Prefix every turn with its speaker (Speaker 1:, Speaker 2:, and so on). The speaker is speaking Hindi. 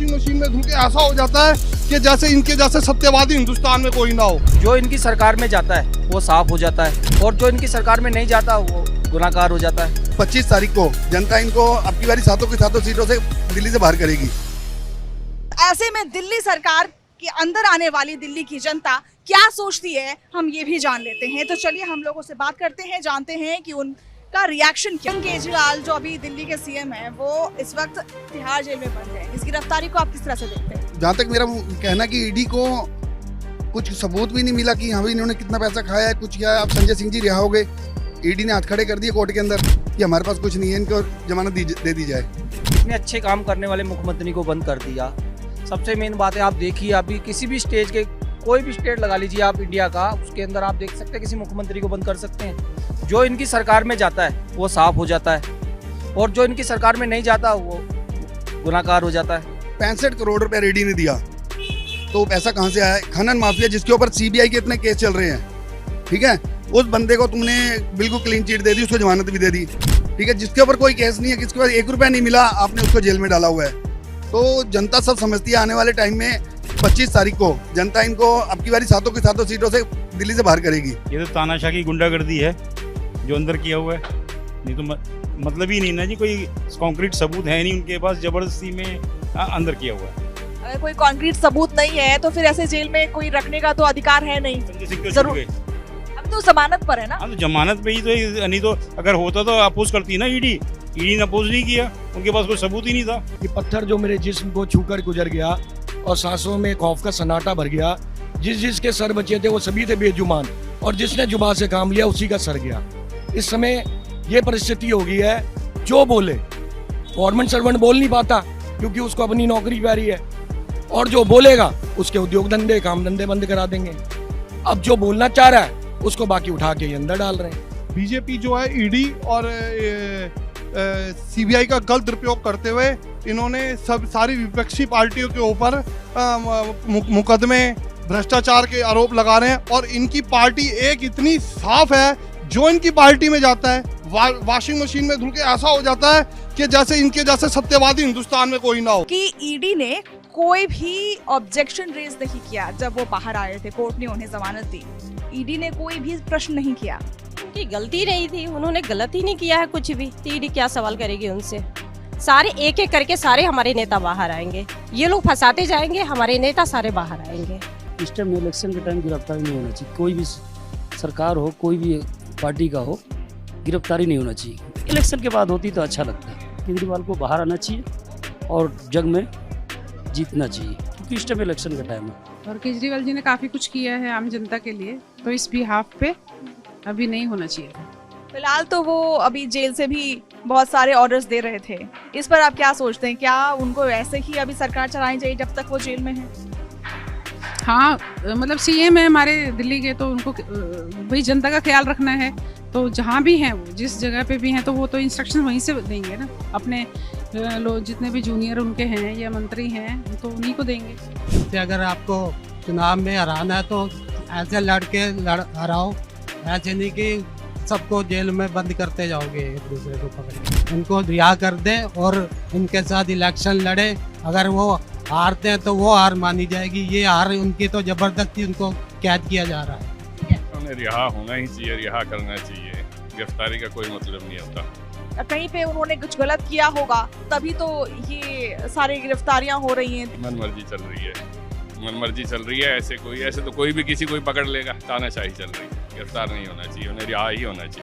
Speaker 1: वॉशिंग मशीन में धुल के ऐसा हो जाता है कि जैसे इनके जैसे सत्यवादी हिंदुस्तान में कोई ना हो।
Speaker 2: जो इनकी सरकार में जाता है वो साफ हो जाता है और जो इनकी सरकार में नहीं जाता वो गुनाहगार हो जाता है।
Speaker 3: 25 तारीख को जनता इनको अब की बारी सातों की सातों सीटों से दिल्ली से बाहर करेगी।
Speaker 4: ऐसे में दिल्ली सरकार के अंदर आने वाली दिल्ली की जनता क्या सोचती है, हम ये भी जान लेते हैं। तो चलिए हम लोगों से बात करते हैं, जानते हैं कि उनका रिएक्शन क्या। केजरीवाल जो अभी दिल्ली के सीएम हैं, वो इस वक्त तिहाड़ जेल में बंद हैं। इस गिरफ्तारी को आप किस तरह से देखते हैं?
Speaker 3: जहाँ तक मेरा कहना कि ईडी को कुछ सबूत भी नहीं मिला कि हाँ भाई इन्होंने कितना पैसा खाया है, कुछ किया है। अब संजय सिंह जी रिहा हो गए, ईडी ने हाथ खड़े कर दिए कोर्ट के अंदर कि हमारे पास कुछ नहीं है, इनको जमानत दे दी जाए।
Speaker 2: इतने अच्छे काम करने वाले मुख्यमंत्री को बंद कर दिया। सबसे मेन बात है, आप देखिए अभी किसी भी स्टेज के, कोई भी स्टेट लगा लीजिए आप इंडिया का, उसके अंदर आप देख सकते हैं किसी मुख्यमंत्री को बंद कर सकते हैं। जो इनकी सरकार में जाता है वो साफ हो जाता है और जो इनकी सरकार में नहीं जाता वो गुनाहगार हो जाता है।
Speaker 3: 65 करोड़ रुपए ईडी ने दिया, तो पैसा कहाँ से आया? खनन माफिया जिसके ऊपर सीबीआई के इतने केस चल रहे हैं, ठीक है, उस बंदे को तुमने बिल्कुल क्लीन चिट दे दी, उसको जमानत भी दे दी, ठीक है। जिसके ऊपर कोई केस नहीं है, किसके पास 1 रुपया नहीं मिला, आपने उसको जेल में डाला हुआ है। तो जनता सब समझती है आने वाले टाइम में 25 तारीख को जनता इनको अब की बारी सातों की सातों सीटों से दिल्ली से बाहर करेगी।
Speaker 5: ये तो तानाशाह की गुंडागर्दी है जो अंदर किया हुआ है, नहीं तो मतलब ही नहीं ना जी, कोई कॉन्क्रीट सबूत है नहीं उनके पास, जबरदस्ती में अंदर किया हुआ है।
Speaker 4: अगर कोई कॉन्क्रीट सबूत नहीं है तो फिर ऐसे जेल में कोई रखने का तो अधिकार है नहीं।
Speaker 5: संजय सिंह
Speaker 4: जरूर, अब तो जमानत पर है ना।
Speaker 5: हाँ तो जमानत पे ही तो, नहीं तो अगर होता तो अपोज करती ना ईडी ने अपोज नहीं किया, उनके पास कोई सबूत ही नहीं था।
Speaker 6: ये पत्थर जो मेरे जिस्म को छूकर गुजर गया और सांसों में खौफ का सन्नाटा भर गया। जिसके सर बचे थे वो सभी थे बेजुबान और जिसने जुबान से काम लिया उसी का सर गया। इस समय ये परिस्थिति हो गई है, जो बोले गवर्नमेंट सर्वेंट बोल नहीं पाता क्योंकि उसको अपनी नौकरी प्यारी है, और जो बोलेगा उसके उद्योग धंधे काम धंधे बंद करा देंगे। अब जो बोलना चाह रहा है उसको बाकी उठा के अंदर डाल रहे हैं।
Speaker 1: बीजेपी जो है ईडी और सीबीआई का गलत दुरुपयोग करते हुए इन्होंने सारी विपक्षी पार्टियों के ऊपर मुकदमे, भ्रष्टाचार के आरोप लगा रहे हैं। और इनकी पार्टी एक इतनी साफ है, जो इनकी पार्टी में जाता है वॉशिंग मशीन में धुल के ऐसा हो जाता है कि जैसे इनके जैसे सत्यवादी हिंदुस्तान में कोई ना हो।
Speaker 4: कि ईडी ने कोई भी ऑब्जेक्शन रेज नहीं किया जब वो बाहर आए थे, कोर्ट ने उन्हें जमानत दी। ईडी ने कोई भी प्रश्न नहीं किया।
Speaker 7: उनकी गलती नहीं थी, उन्होंने गलत ही नहीं किया है कुछ भी, तो ईडी क्या सवाल करेगी उनसे? सारे एक एक करके सारे हमारे नेता बाहर आएंगे, ये लोग फंसाते जाएंगे, हमारे नेता सारे बाहर आएंगे।
Speaker 8: इस टाइम इलेक्शन के टाइम गिरफ्तारी नहीं होना चाहिए। कोई भी सरकार हो, कोई भी पार्टी का हो, गिरफ्तारी नहीं होना चाहिए। इलेक्शन के बाद होती तो अच्छा लगता है। केजरीवाल को बाहर आना चाहिए और जंग में जीतना चाहिए, क्योंकि इस टाइम इलेक्शन का टाइम है।
Speaker 9: और केजरीवाल जी ने काफ़ी कुछ किया है आम जनता के लिए, तो इस बिहाफ पे अभी नहीं होना चाहिए।
Speaker 4: फिलहाल तो वो अभी जेल से भी बहुत सारे ऑर्डर्स दे रहे थे। इस पर आप क्या सोचते हैं? क्या उनको ऐसे ही अभी सरकार चलानी चाहिए जब तक वो जेल में है?
Speaker 9: हाँ, मतलब सीएम है हमारे दिल्ली के, तो उनको वही जनता का ख्याल रखना है। तो जहाँ भी हैं वो, जिस जगह पे भी हैं, तो वो तो इंस्ट्रक्शन वहीं से देंगे ना। अपने लोग जितने भी जूनियर उनके हैं या मंत्री हैं तो उन्हीं को देंगे।
Speaker 10: अगर आपको चुनाव में हराना है तो ऐसे लड़के हराओ, ऐसे नहीं कि सबको जेल में बंद करते जाओगे एक दूसरे को पकड़। इनको रिहा कर दें और इनके साथ इलेक्शन लड़े। अगर वो हारते हैं तो वो हार मानी जाएगी, ये हार उनकी तो जबरदस्ती उनको कैद किया जा रहा है।
Speaker 11: उन्हें रिहा होना ही चाहिए, रिहा करना चाहिए। गिरफ्तारी का कोई मतलब नहीं होता।
Speaker 4: कहीं पे उन्होंने कुछ गलत किया होगा तभी तो ये सारी गिरफ्तारियां हो रही हैं।
Speaker 11: मन मर्जी चल रही है, मन मर्जी चल रही है। ऐसे तो कोई भी किसी को पकड़ लेगा। तानाशाही चल रही है, गिरफ्तार नहीं होना चाहिए, उन्हें रिहा ही होना चाहिए।